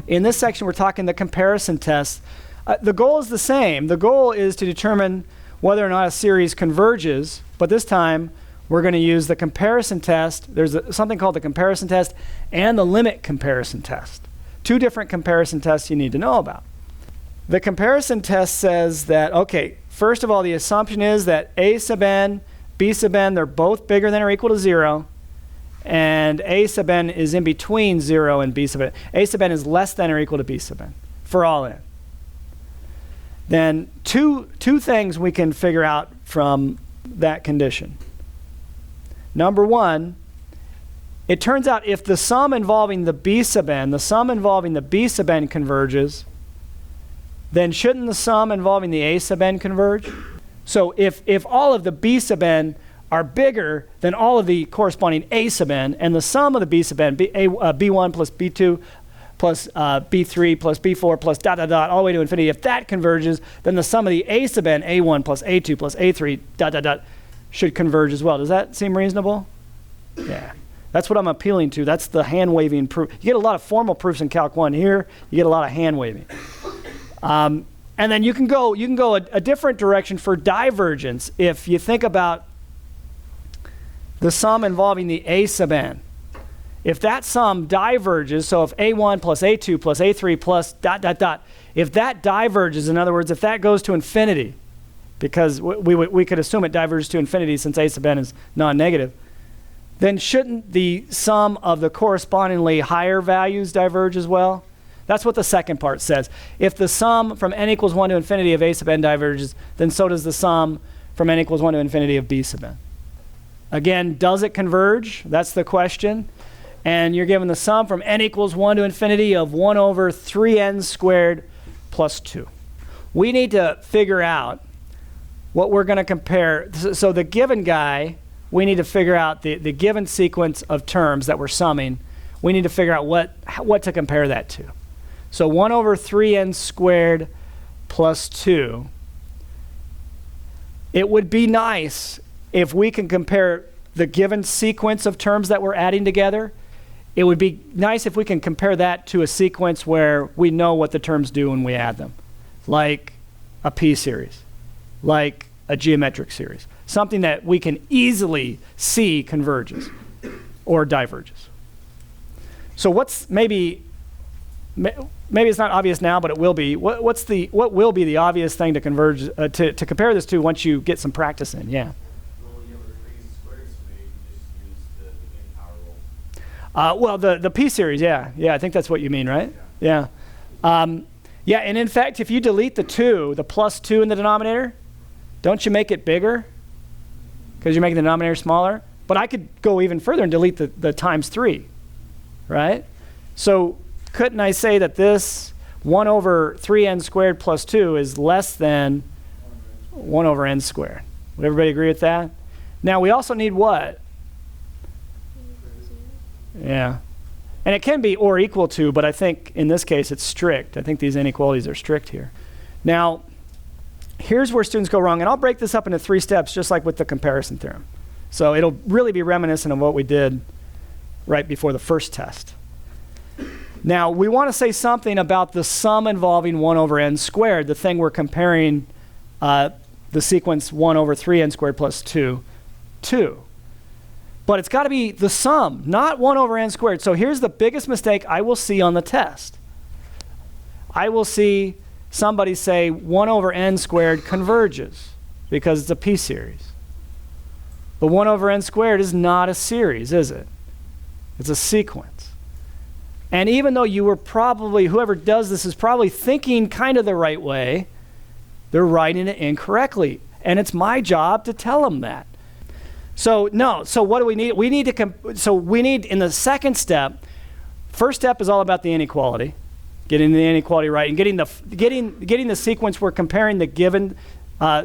In this section, we're talking the comparison test. The goal is the same. The goal is to determine whether or not a series converges, but this time we're going to use the comparison test. There's something called the comparison test and the limit comparison test. Two different comparison tests you need to know about. The comparison test says that, okay, first of all, the assumption is that A sub n, B sub n, they're both bigger than or equal to 0. And A sub n is in between 0 and B sub n. A sub n is less than or equal to B sub n for all n. Then two things we can figure out from that condition. Number one, it turns out if the sum involving the B sub n, the sum involving the B sub n converges, then shouldn't the sum involving the A sub n converge? So if all of the B sub n are bigger than all of the corresponding A sub n, and the sum of the B sub n, B1 plus B2 plus B3 plus B4 plus dot, dot, dot, all the way to infinity, if that converges, then the sum of the A sub n, A1 plus A2 plus A3, dot, dot, dot, should converge as well. Does that seem reasonable? Yeah. That's what I'm appealing to. That's the hand-waving proof. You get a lot of formal proofs in Calc 1. Here, you get a lot of hand-waving. And then you can go a different direction for divergence. If you think about the sum involving the A sub n, if that sum diverges, so if A1 plus A2 plus A3 plus dot, dot, dot, if that diverges, in other words, if that goes to infinity, because we could assume it diverges to infinity since A sub n is non-negative, then shouldn't the sum of the correspondingly higher values diverge as well? That's what the second part says. If the sum from n equals 1 to infinity of A sub n diverges, then so does the sum from n equals 1 to infinity of B sub n. Again, does it converge? That's the question. And you're given the sum from n equals 1 to infinity of 1 over 3n squared plus 2. We need to figure out what we're going to compare. So the given guy, we need to figure out the given sequence of terms that we're summing. We need to figure out what to compare that to. So 1 over 3n squared plus 2. It would be nice if we can compare the given sequence of terms that we're adding together. It would be nice if we can compare that to a sequence where we know what the terms do when we add them, like a p-series, like a geometric series, something that we can easily see converges or diverges. So what's maybe it's not obvious now, but it will be. What will be the obvious thing to converge to compare this to once you get some practice in? Yeah. Well, the p-series, yeah, I think that's what you mean, right? Yeah. Yeah, and in fact, if you delete the 2, the plus 2 in the denominator, don't you make it bigger? Because you're making the denominator smaller. But I could go even further and delete the times 3, right? So couldn't I say that this 1 over 3n squared plus 2 is less than 1 over n squared? Would everybody agree with that? Now, we also need what? Yeah. And it can be or equal to, but I think in this case it's strict. I think these inequalities are strict here. Now, here's where students go wrong, and I'll break this up into 3 steps just like with the comparison theorem. So it'll really be reminiscent of what we did right before the first test. Now, we want to say something about the sum involving 1 over n squared, the thing we're comparing the sequence 1 over 3n squared plus 2 to. But it's got to be the sum, not 1 over n squared. So here's the biggest mistake I will see on the test. I will see somebody say 1 over n squared converges because it's a p-series. But 1 over n squared is not a series, is it? It's a sequence. And even though you were probably, whoever does this is probably thinking kind of the right way, they're writing it incorrectly. And it's my job to tell them that. So no, so what do we need? We need in the second step, first step is all about the inequality, getting the inequality right, and getting the sequence we're comparing the given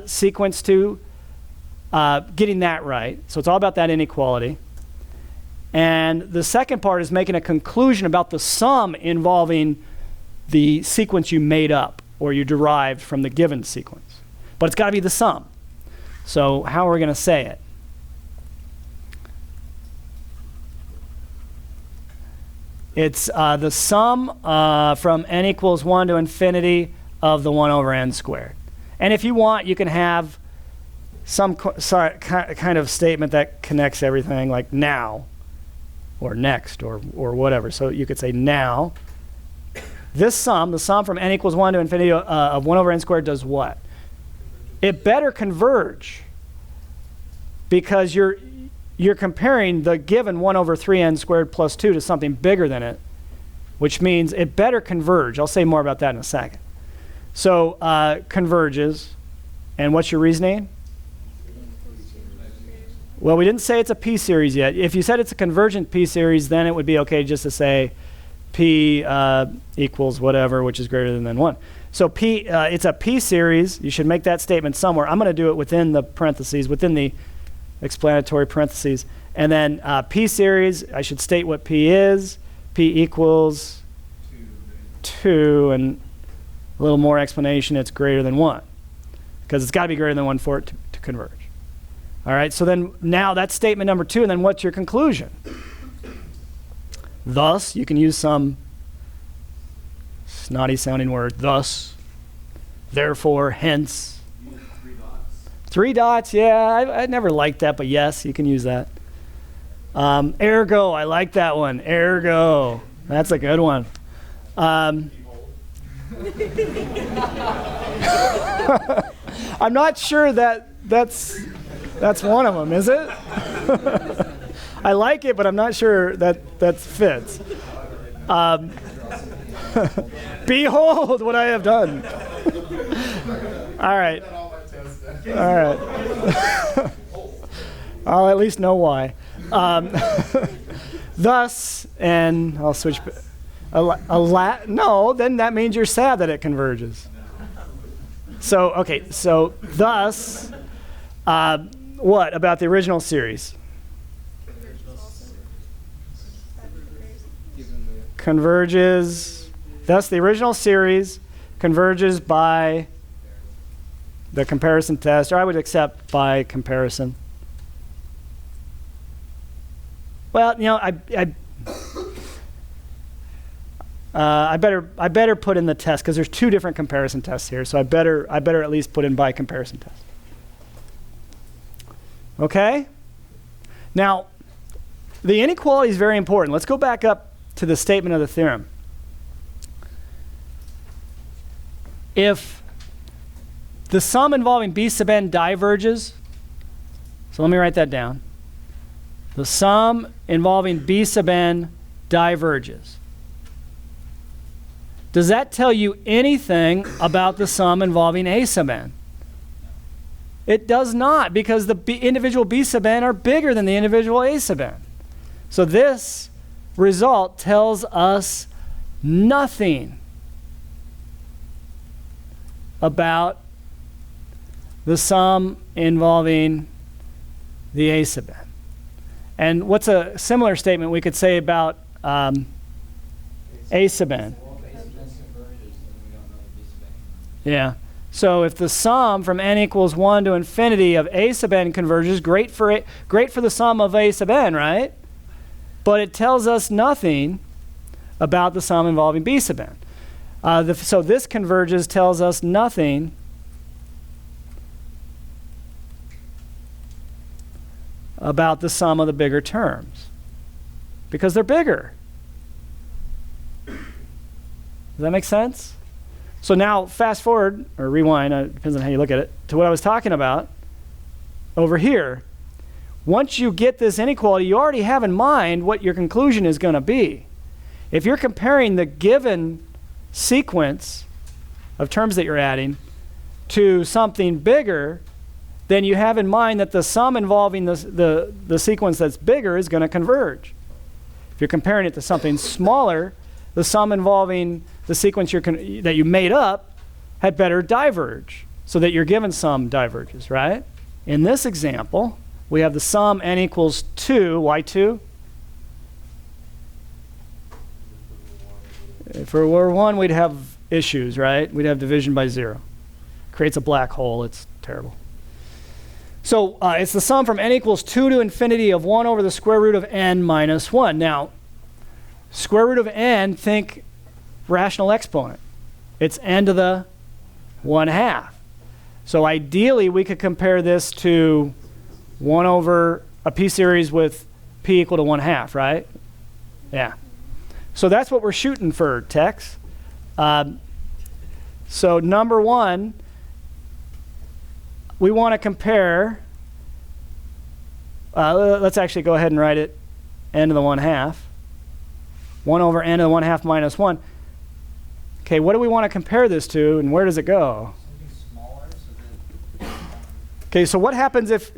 sequence to, getting that right. So it's all about that inequality. And the second part is making a conclusion about the sum involving the sequence you made up or you derived from the given sequence. But it's got to be the sum. So how are we going to say it? It's the sum from n equals 1 to infinity of the 1 over n squared. And if you want, you can have some kind of statement that connects everything, like now, or next, or whatever. So you could say now. This sum, the sum from n equals 1 to infinity of 1 over n squared does what? It better converge, because you're comparing the given 1 over 3n squared plus 2 to something bigger than it, which means it better converge. I'll say more about that in a second. So converges, and what's your reasoning? Well, we didn't say it's a p-series yet. If you said it's a convergent p-series, then it would be okay just to say p equals whatever, which is greater than 1. So p, it's a p-series. You should make that statement somewhere. I'm going to do it within the parentheses, within the explanatory parentheses. And then p-series, I should state what p is. P equals 2, and a little more explanation, it's greater than 1. Because it's got to be greater than 1 for it to converge. All right, so then now that's statement number 2, and then what's your conclusion? Thus, you can use some snotty sounding word, thus, therefore, hence. 3 dots, yeah, I never liked that, but yes, you can use that. Ergo, I like that one, ergo. That's a good one. I'm not sure that's one of them, is it? I like it, but I'm not sure that fits. Behold what I have done. All right. All right. I'll at least know why. Thus, and I'll switch. No, then that means you're sad that it converges. So, okay, so thus, what about the original series? Converges. Thus, the original series converges by the comparison test, or I would accept by comparison. Well, you know, I better put in the test, because there's 2 different comparison tests here, so I better at least put in by comparison test. Okay? Now, the inequality is very important. Let's go back up to the statement of the theorem. If the sum involving b sub n diverges, so let me write that down. The sum involving b sub n diverges. Does that tell you anything about the sum involving a sub n? It does not, because the individual b sub n are bigger than the individual a sub n. So this result tells us nothing about the sum involving the a sub n. And what's a similar statement we could say about a sub n? Yeah. So if the sum from n equals 1 to infinity of a sub n converges, great for the sum of a sub n, right? But it tells us nothing about the sum involving b sub n. So this converges tells us nothing about the sum of the bigger terms, because they're bigger. Does that make sense? So now fast forward, or rewind, depends on how you look at it, to what I was talking about over here. Once you get this inequality, you already have in mind what your conclusion is going to be. If you're comparing the given sequence of terms that you're adding to something bigger, then you have in mind that the sum involving the sequence that's bigger is going to converge. If you're comparing it to something smaller, the sum involving the sequence that you made up had better diverge, so that your given sum diverges, right? In this example, we have the sum n equals 2. Why 2? If it were 1, we'd have issues, right? We'd have division by 0. Creates a black hole. It's terrible. So it's the sum from n equals 2 to infinity of 1 over the square root of n minus 1. Now, square root of n, think rational exponent. It's n to the 1/2. So ideally, we could compare this to 1 over a p-series with p equal to 1/2, right? Yeah. So that's what we're shooting for, Tex. So number one, we want to compare, let's actually go ahead and write it n to the 1/2. 1 over n to the 1/2 minus 1. Okay, what do we want to compare this to, and where does it go? Okay, so what happens if,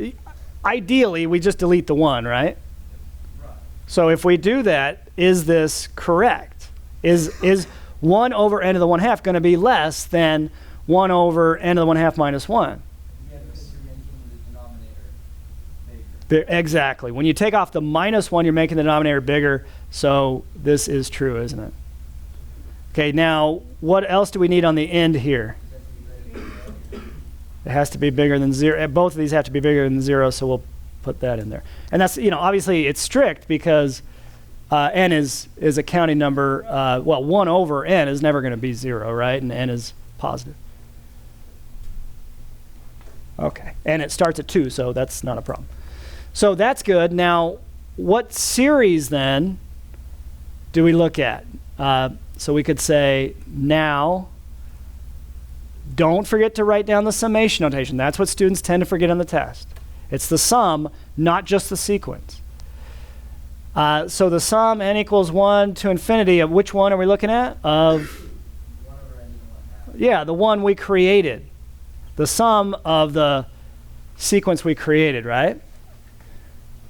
ideally, we just delete the 1, right? So if we do that, is this correct? Is 1 over n to the 1/2 going to be less than 1 over n to the 1/2 minus 1? Yeah, because you're making the denominator bigger. Exactly. When you take off the minus 1, you're making the denominator bigger. So this is true, isn't it? Okay, now what else do we need on the end here? It has to be bigger than 0. Both of these have to be bigger than 0, so we'll put that in there. And that's, obviously it's strict because n is a counting number. 1 over n is never going to be 0, right? And n is positive. Okay, and it starts at 2, so that's not a problem. So that's good. Now, what series then do we look at? So we could say now, don't forget to write down the summation notation. That's what students tend to forget on the test. It's the sum, not just the sequence. So the sum n equals 1 to infinity of which one are we looking at? Of 1 over n to the 1/2. Yeah, the one we created. The sum of the sequence we created, right?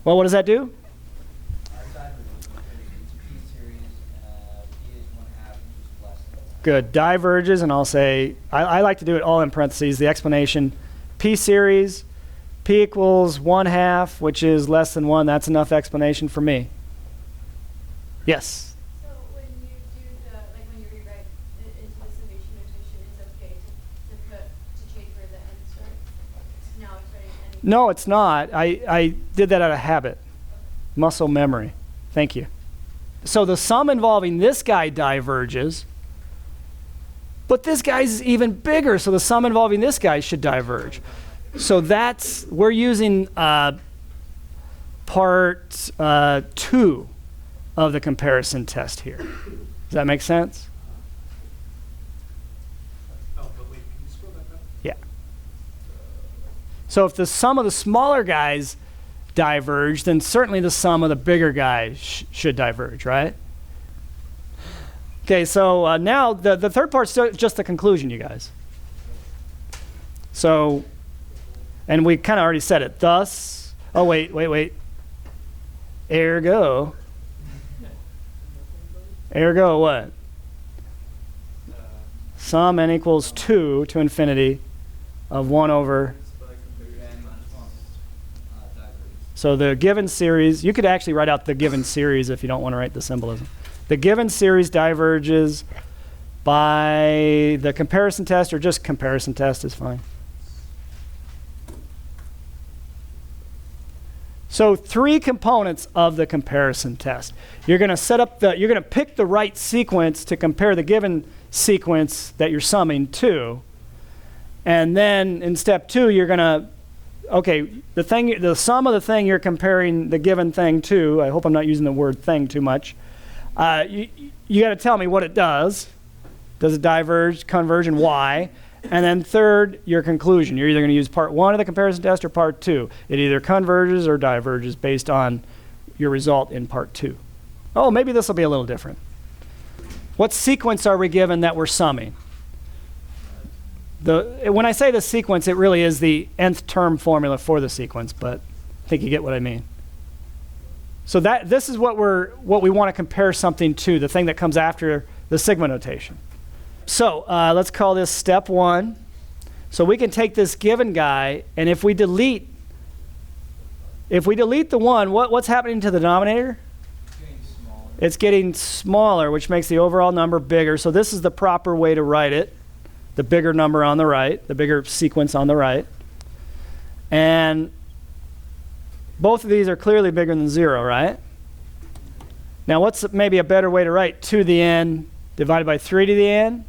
Well, what does that do? Good. Diverges, and I'll say, I like to do it all in parentheses, the explanation. P series, p equals 1/2, which is less than 1. That's enough explanation for me. Yes? So when you do when you rewrite it into the summation notation, it's okay to change where the n starts? Now it's writing n. No, it's not. I did that out of habit. Muscle memory. Thank you. So the sum involving this guy diverges. But this guy's even bigger, so the sum involving this guy should diverge. So we're using part 2 of the comparison test here. Does that make sense? Oh, but wait, can you scroll back up? Yeah. So if the sum of the smaller guys diverge, then certainly the sum of the bigger guys should diverge, right? Okay, so now the third part's just the conclusion, you guys. So, and we kind of already said it. Thus, oh, wait. Ergo what? Sum n equals 2 to infinity of 1 over. So the given series, you could actually write out the given series if you don't want to write the symbolism. The given series diverges by the comparison test, or just comparison test is fine. So 3 components of the comparison test. You're going to pick the right sequence to compare the given sequence that you're summing to. And then in step 2, you're going to, the sum of the thing you're comparing the given thing to, I hope I'm not using the word thing too much. You got to tell me what it does. Does it diverge, converge, and why? And then third, your conclusion. You're either going to use part 1 of the comparison test or part 2. It either converges or diverges based on your result in part 2. Oh, maybe this will be a little different. What sequence are we given that we're summing? When I say the sequence, it really is the nth term formula for the sequence, but I think you get what I mean. So this is what we want to compare something to, the thing that comes after the sigma notation. So let's call this step 1. So we can take this given guy, and if we delete the 1, what's happening to the denominator? It's getting smaller, which makes the overall number bigger. So this is the proper way to write it. The bigger number on the right, the bigger sequence on the right. And both of these are clearly bigger than 0, right? Now, what's maybe a better way to write 2 to the n divided by 3 to the n?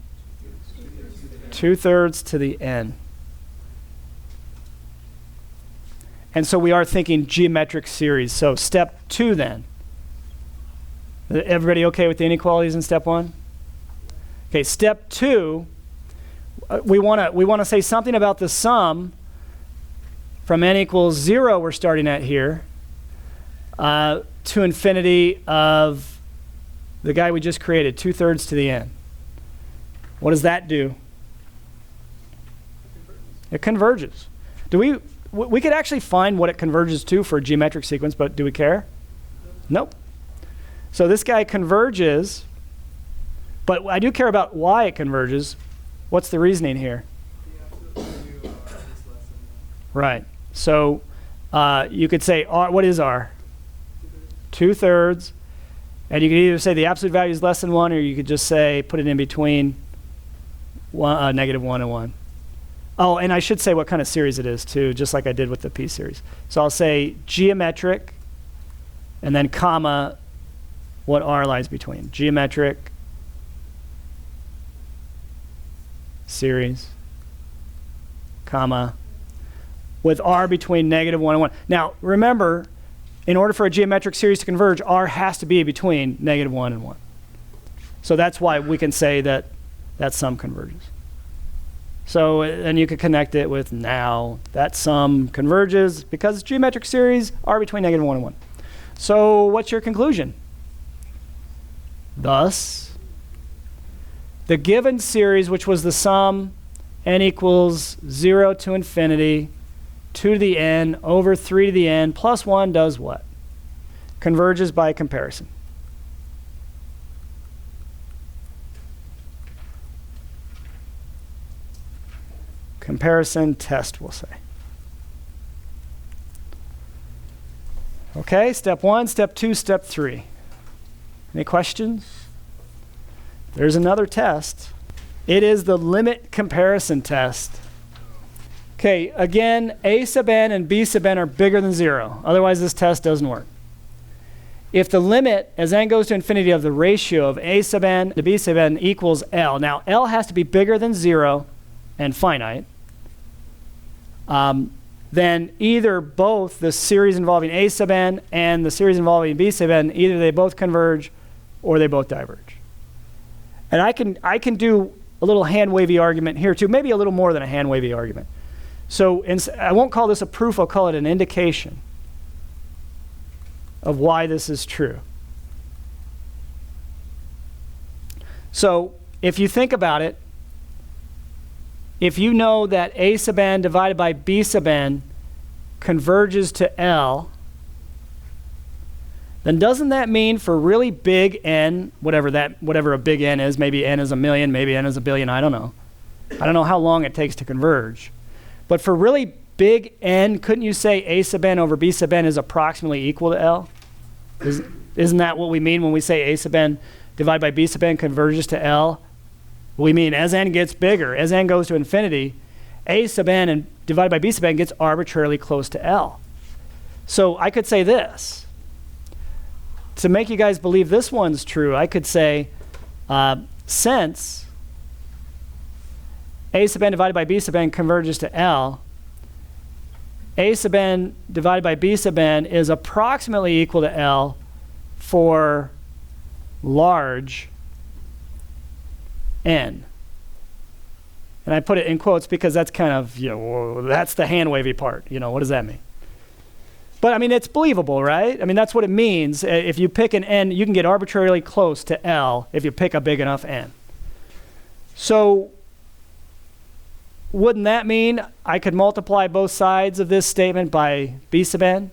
2/3 to the n. And so we are thinking geometric series. So step 2 then. Everybody okay with the inequalities in step 1? Okay, step 2, we want to say something about the sum from n equals 0 we're starting at here to infinity of the guy we just created, 2/3 to the n. What does that do? It converges. We could actually find what it converges to for a geometric sequence, but do we care? Nope. So this guy converges, but I do care about why it converges. What's the reasoning here? The absolute value is less than 1. Right. So you could say R, what is R? 2/3. And you could either say the absolute value is less than 1, or you could just say, put it in between -1 and 1. Oh, and I should say what kind of series it is too, just like I did with the P series. So I'll say geometric, and then comma, what R lies between. Geometric series, comma, with R between -1 and 1. Now, remember, in order for a geometric series to converge, R has to be between -1 and 1. So that's why we can say that that sum converges. So, and you could connect it with now that sum converges because geometric series are between -1 and 1. So what's your conclusion? Thus, the given series, which was the sum n equals 0 to infinity, 2 to the n over 3 to the n plus 1 does what? Converges by comparison. Comparison test, we'll say. Okay, step 1, step 2, step 3. Any questions? There's another test. It is the limit comparison test. Okay, again, a sub n and b sub n are bigger than 0. Otherwise, this test doesn't work. If the limit, as n goes to infinity, of the ratio of a sub n to b sub n equals L. Now, L has to be bigger than 0 and finite. Then either both the series involving a sub n and the series involving b sub n, either they both converge or they both diverge. And I can do a little hand-wavy argument here too, maybe a little more than a hand-wavy argument. So I won't call this a proof, I'll call it an indication of why this is true. So if you think about it, if you know that a sub n divided by b sub n converges to L, then doesn't that mean for really big n, whatever a big n is, maybe n is 1,000,000, maybe n is 1,000,000,000, I don't know. I don't know how long it takes to converge. But for really big n, couldn't you say a sub n over b sub n is approximately equal to L? Isn't that what we mean when we say a sub n divided by b sub n converges to L? We mean as n gets bigger, as n goes to infinity, a sub n and divided by b sub n gets arbitrarily close to L. So I could say this. To make you guys believe this one's true, I could say, since a sub n divided by b sub n converges to L, a sub n divided by b sub n is approximately equal to L for large n. And I put it in quotes because that's kind of, that's the hand-wavy part. What does that mean? But I mean, it's believable, right? I mean, that's what it means. If you pick an n, you can get arbitrarily close to L if you pick a big enough n. So wouldn't that mean I could multiply both sides of this statement by b sub n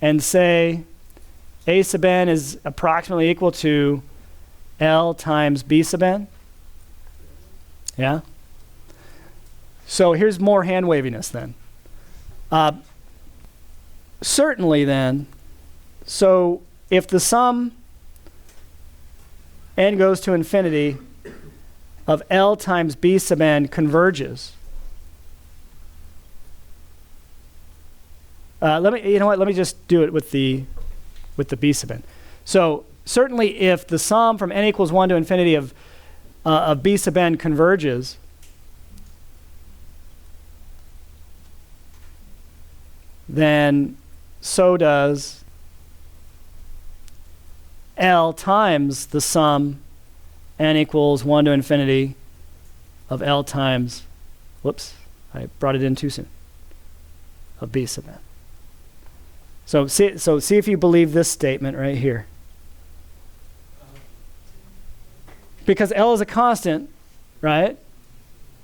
and say a sub n is approximately equal to L times b sub n? Yeah? So here's more hand-waviness then. Certainly then, so if the sum n goes to infinity of L times b sub n converges, Let me just do it with the b sub n. So certainly if the sum from n equals 1 to infinity of b sub n converges, then so does L times the sum n equals 1 to infinity of L times, whoops, I brought it in too soon, of b sub n. So see if you believe this statement right here. Because L is a constant, right?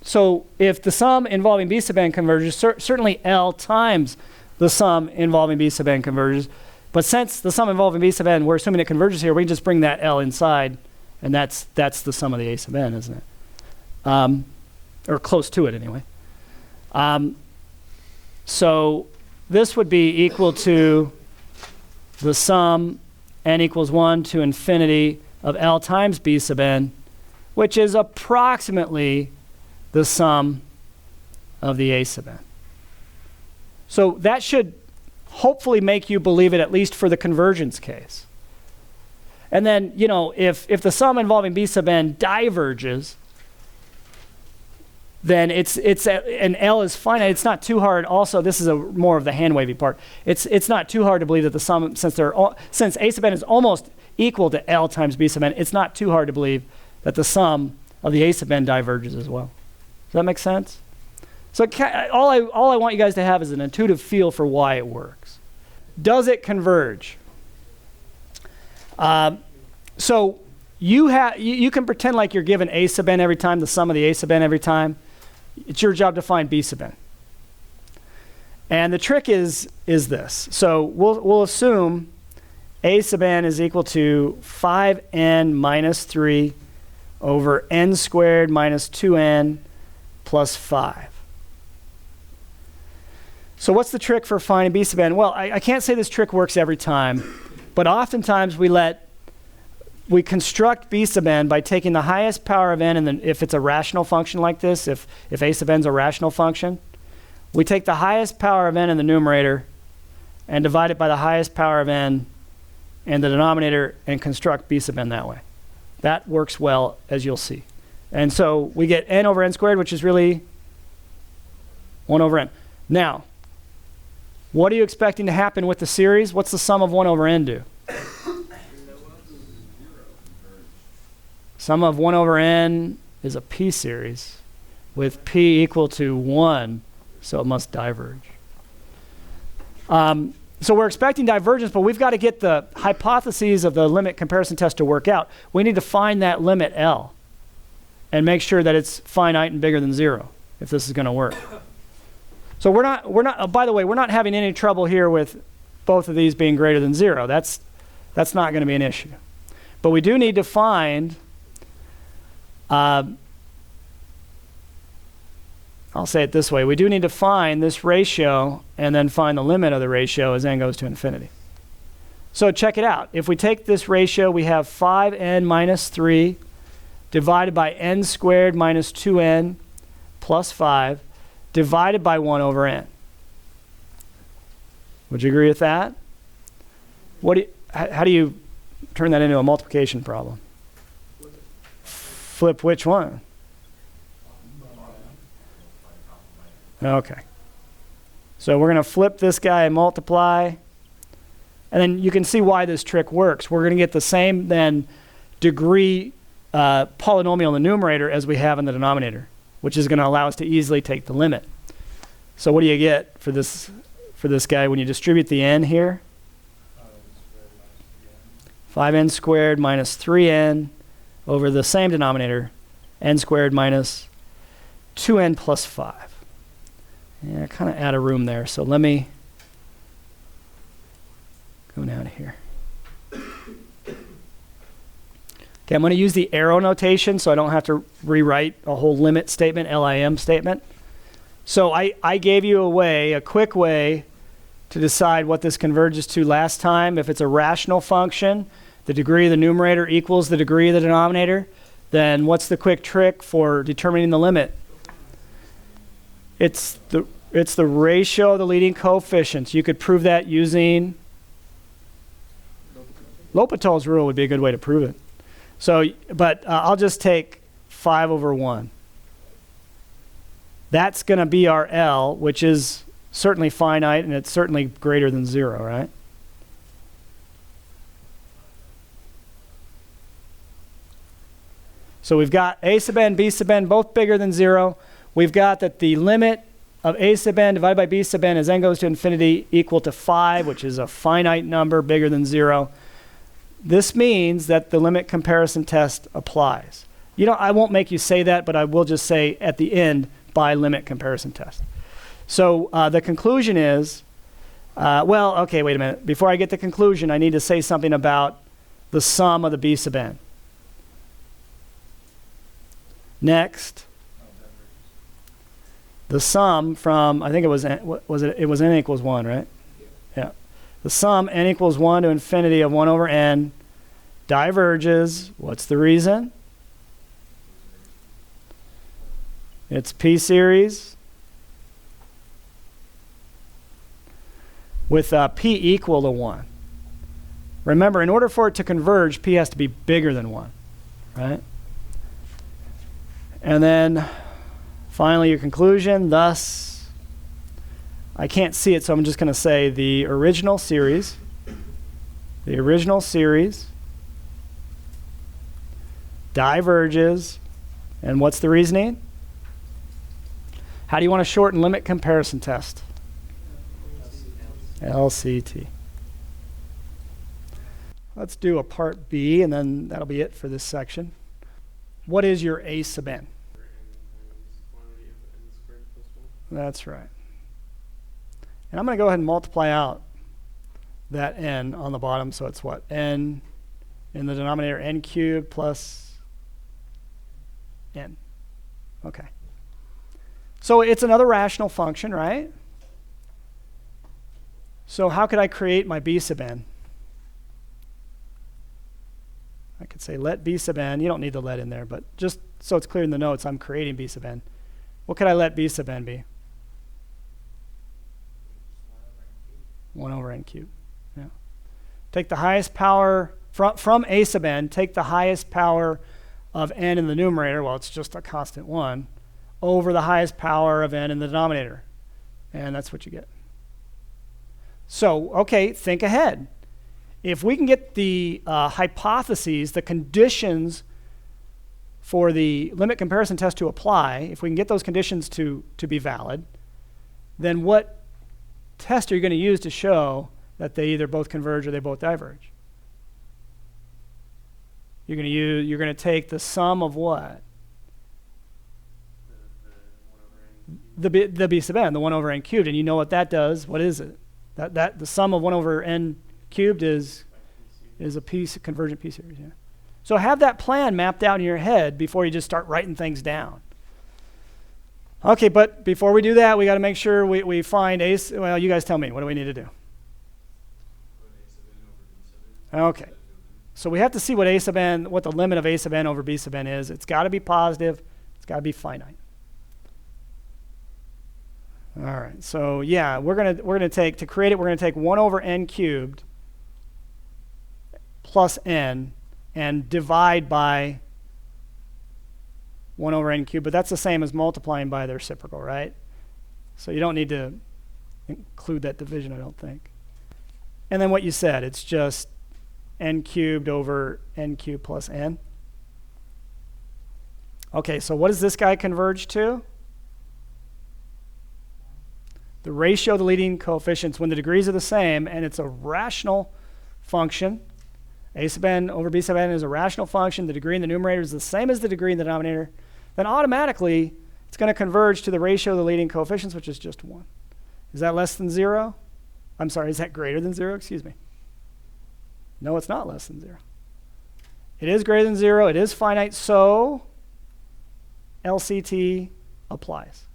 So if the sum involving b sub n converges, certainly L times the sum involving b sub n converges. But since the sum involving b sub n, we're assuming it converges here, we can just bring that L inside, and that's the sum of the a sub n, isn't it? Or close to it anyway. So this would be equal to the sum n equals 1 to infinity of L times b sub n, which is approximately the sum of the a sub n. So that should hopefully make you believe it, at least for the convergence case. And then, if the sum involving b sub n diverges, then and L is finite. It's not too hard. Also, this is more of the hand-wavy part. It's not too hard to believe that the sum, since a sub n is almost equal to L times b sub n, it's not too hard to believe that the sum of the a sub n diverges as well. Does that make sense? So all I want you guys to have is an intuitive feel for why it works. Does it converge? So you can pretend like you're given a sub n every time, the sum of the a sub n every time. It's your job to find b sub n. And the trick is this. So we'll assume a sub n is equal to 5n minus 3 over n squared minus 2n plus 5. So what's the trick for finding b sub n? Well, I can't say this trick works every time, but oftentimes we construct b sub n by taking the highest power of n, and then if it's a rational function like this, if a sub n is a rational function, we take the highest power of n in the numerator and divide it by the highest power of n in the denominator and construct b sub n that way. That works well, as you'll see. And so we get n over n squared, which is really 1 over n. Now, what are you expecting to happen with the series? What's the sum of 1 over n do? Sum of 1 over n is a p series with p equal to 1, so it must diverge. So we're expecting divergence, but we've got to get the hypotheses of the limit comparison test to work out. We need to find that limit L and make sure that it's finite and bigger than 0 if this is going to work. So we're not. By the way, we're not having any trouble here with both of these being greater than 0. That's not going to be an issue. But we do need to find. I'll say it this way. We do need to find this ratio and then find the limit of the ratio as n goes to infinity. So check it out. If we take this ratio, we have 5n minus 3 divided by n squared minus 2n plus 5 divided by 1 over n. Would you agree with that? How do you turn that into a multiplication problem? Flip which one? Okay. So we're going to flip this guy and multiply. And then you can see why this trick works. We're going to get the same then degree polynomial in the numerator as we have in the denominator, which is going to allow us to easily take the limit. So what do you get for this guy when you distribute the n here? 5n squared minus 3n over the same denominator, n squared minus 2n plus 5. Yeah, kind of out of room there. So let me go down here. Okay, I'm going to use the arrow notation so I don't have to rewrite a whole limit statement, LIM statement. So I gave you a quick way to decide what this converges to last time. If it's a rational function, the degree of the numerator equals the degree of the denominator, then what's the quick trick for determining the limit? It's It's the ratio of the leading coefficients. You could prove that using L'Hopital's rule would be a good way to prove it. So, but I'll just take 5 over 1. That's going to be our L, which is certainly finite, and it's certainly greater than 0, right? So we've got a sub n, b sub n, both bigger than 0. We've got that the limit of a sub n divided by b sub n as n goes to infinity equal to 5, which is a finite number bigger than 0. This means that the limit comparison test applies. You know, I won't make you say that, but I will just say at the end, by limit comparison test. So the conclusion is, well, okay, wait a minute. Before I get the conclusion, I need to say something about the sum of the b sub n. Next, the sum from, I think it was n equals 1, right? Yeah. The sum n equals 1 to infinity of 1 over n diverges. What's the reason? It's p series with p equal to 1. Remember, in order for it to converge, p has to be bigger than 1, right? And then finally your conclusion, thus, I can't see it, so I'm just going to say the original series diverges, and what's the reasoning? How do you want to shorten limit comparison test? LCT. Let's do a part B, and then that'll be it for this section. What is your a sub n? That's right. And I'm going to go ahead and multiply out that n on the bottom, so it's what? N in the denominator, n cubed plus n. Okay. So it's another rational function, right? So how could I create my b sub n? I could say let b sub n. You don't need the let in there, but just so it's clear in the notes, I'm creating b sub n. What could I let b sub n be? 1 over n cubed. Yeah. Take the highest power from a sub n, take the highest power of n in the numerator, well, it's just a constant 1, over the highest power of n in the denominator. And that's what you get. So, okay, think ahead. If we can get the hypotheses, the conditions for the limit comparison test to apply, if we can get those conditions to be valid, then what test are you going to use to show that they either both converge or they both diverge? You're going to take the sum of what? The b sub n, the 1 over n cubed, and you know what that does. What is it? That the sum of 1 over n cubed is a convergent p series. Yeah. So have that plan mapped out in your head before you just start writing things down. Okay, but before we do that, we got to make sure we find a. Well, you guys tell me. What do we need to do? Okay. So we have to see what a sub n, what the limit of a sub n over b sub n is. It's got to be positive. It's got to be finite. All right. So yeah, we're gonna take, to create it, we're gonna take 1 over n cubed plus n and divide by 1 over n cubed, but that's the same as multiplying by the reciprocal, right? So you don't need to include that division, I don't think. And then what you said, it's just n cubed over n cubed plus n. Okay, so what does this guy converge to? The ratio of the leading coefficients when the degrees are the same, and it's a rational function. A sub n over b sub n is a rational function. The degree in the numerator is the same as the degree in the denominator. Then automatically, it's going to converge to the ratio of the leading coefficients, which is just 1. Is that less than 0? I'm sorry, is that greater than 0? Excuse me. No, it's not less than 0. It is greater than 0. It is finite, so LCT applies.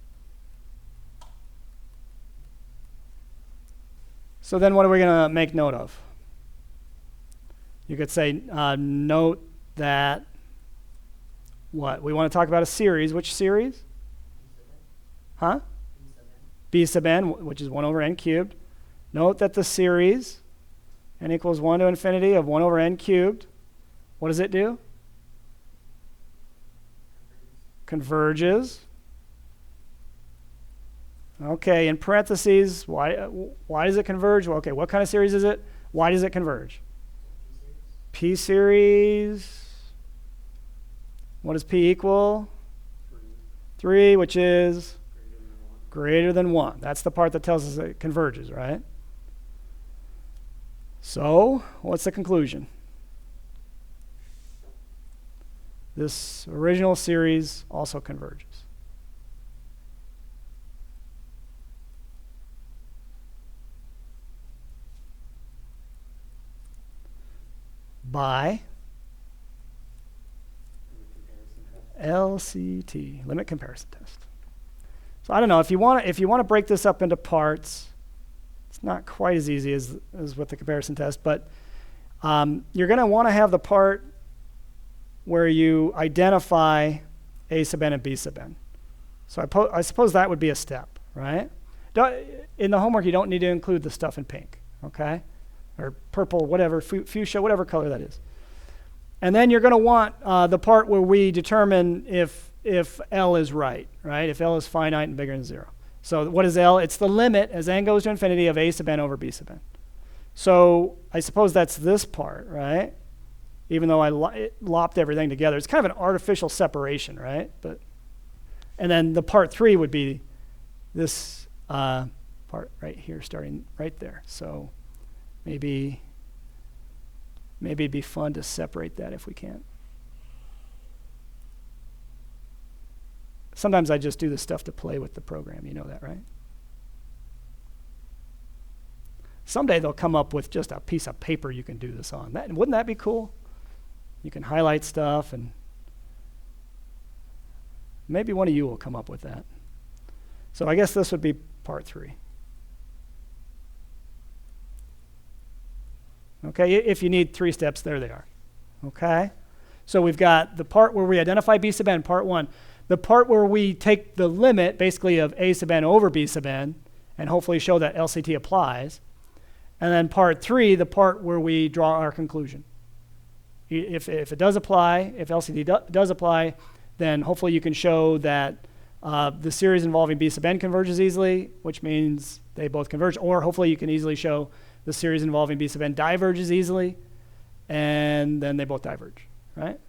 So then what are we going to make note of? You could say, note that, what? We want to talk about a series. Which series? Huh? b sub n, which is 1 over n cubed. Note that the series n equals 1 to infinity of 1 over n cubed, what does it do? Converges. Okay, in parentheses, why does it converge? Well, okay, what kind of series is it? Why does it converge? P series. What does P equal? 3, which is greater than 1. That's the part that tells us it converges, right? So, what's the conclusion? This original series also converges. By LCT, limit comparison test. So I don't know, if you want to break this up into parts, it's not quite as easy as with the comparison test, but you're going to want to have the part where you identify a sub n and b sub n. So I suppose that would be a step, right? In the homework, you don't need to include the stuff in pink, okay? Or purple, whatever, fuchsia, whatever color that is. And then you're going to want the part where we determine if L is right? If L is finite and bigger than 0. So what is L? It's the limit as n goes to infinity of a sub n over b sub n. So I suppose that's this part, right? Even though I lopped everything together. It's kind of an artificial separation, right? And then the part 3 would be this part right here, starting right there. So maybe it'd be fun to separate that if we can. Sometimes I just do this stuff to play with the program. You know that, right? Someday they'll come up with just a piece of paper you can do this on. Wouldn't that be cool? You can highlight stuff, and maybe one of you will come up with that. So I guess this would be part 3. Okay, if you need 3 steps, there they are. Okay? So we've got the part where we identify b sub n, part 1. The part where we take the limit, basically, of a sub n over b sub n, and hopefully show that LCT applies. And then part 3, the part where we draw our conclusion. If it does apply, if LCT does apply, then hopefully you can show that the series involving b sub n converges easily, which means they both converge. Or hopefully you can easily show the series involving b sub n diverges easily, and then they both diverge, right?